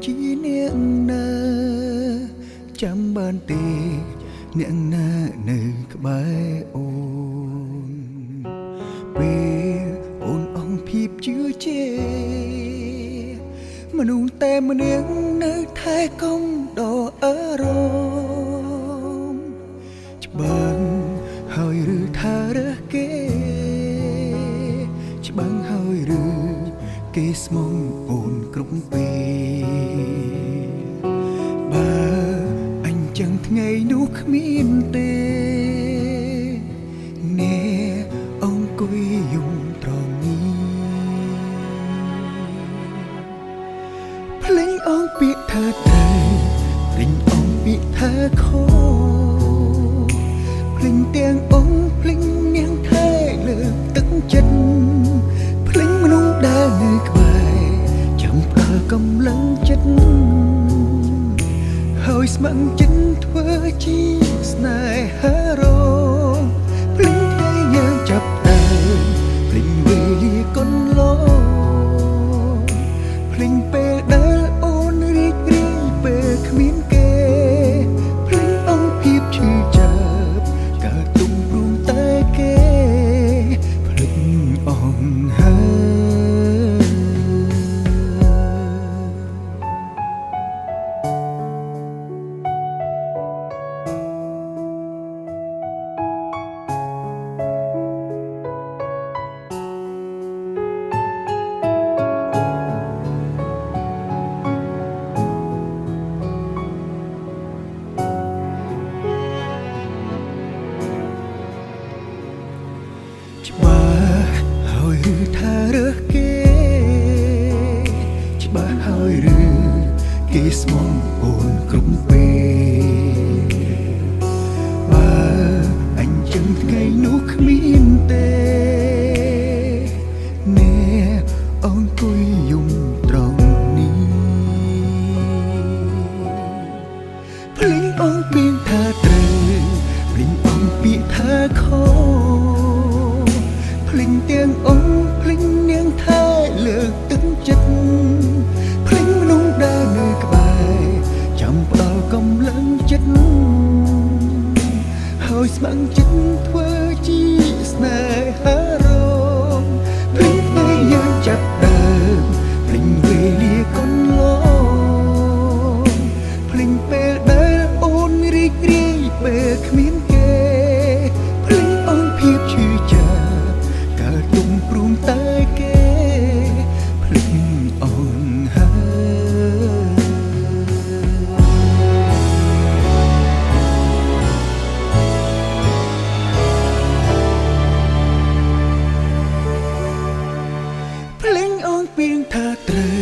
ជាអ្នកណាចាំបានទេអ្នកណានៅក្បែរអូនពេលអូនអងភាពជឿជាមនុស្សតែម្នាក់នៅថែកុំដល់អារម្មណ៍ច្បាំងហើយឬថារើសគេច្បាំងហើយឬគេស្មងអូនគ្រប់ពេលបើអញចឹងថ្ងៃនោះគ្មានទេអ្នកអង្គុយយំត្រង់នេះភ្លេងអងពាក្យថាត្រូវភ្លេងអងពាក្យថាខុសភ្លេងទាំងអងភ្លេងនាងថែលើកទឹកចិត្តភ្លេងមនុស្សដែលនៅក្បែរចាំផ្ដល់កម្លាំងចិត្តហើយស្ម័គ្រចិត្តធ្វើជាស្នេហារងភ្លេងថ្ងៃយើងចាប់ដើមភ្លេងវេលាកន្លងភ្លេងពេលដែលអូនរីករាយពេលគ្មានគេភ្លេងអង្គភាពឈឺចាប់កើតទុំព្រមតែគេភ្លេងអង្គហើយច្បាស់ហើយឬថារើសគេច្បាស់ហើយឬគេស្មងអូនគ្រប់ពេលបើអញចឹងថ្ងៃនោះគ្មានទេអ្នកអង្គុយយំត្រង់នេះភ្លេងអងពាក្យថាត្រូវភ្លេងអងពាក្យថាខុសភ្លេងទាំងអងភ្លេងនាងថែលើកទឹកចិត្តភ្លេងមនុស្សដែលនៅក្បែរចាំផ្ដល់កម្លាំងចិត្តហើយស្ម័គ្រចិត្តធ្វើជាស្នេហារងភ្លេងថ្ងៃយើងចាប់ដើមភ្លេងវេលាកន្លងភ្លេងពេលដែលអូនរីករាយពេលគ្មានគេភ្លេងអងភាពឈឺចាប់ទុំព្រមតែគេភ្លេងអងហើយភ្លេងអងពីងថាត្រូវ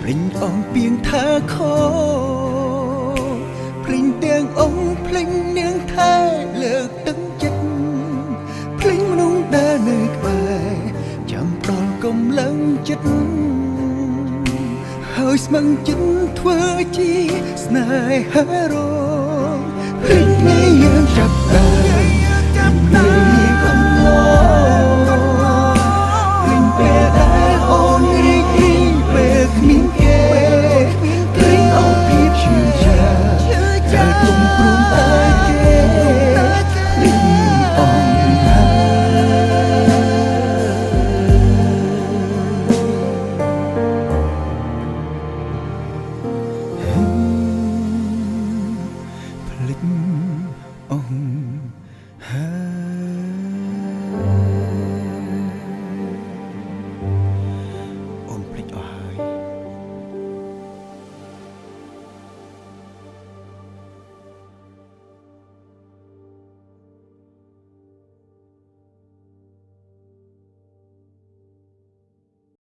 ភ្លេងអងពីងថាខុសភ្លេងទាំងអងភ្លេងនាងថែលើកទឹកចិត្តភ្លេងមនុស្សដែលនៅក្បែរចាំផ្ដល់កម្លាំងចិត្តហើយស្ម័គ្រចិត្តធ្វើជាស្នេហារងភ្លេងថ្ងៃយើងចាប់ដើម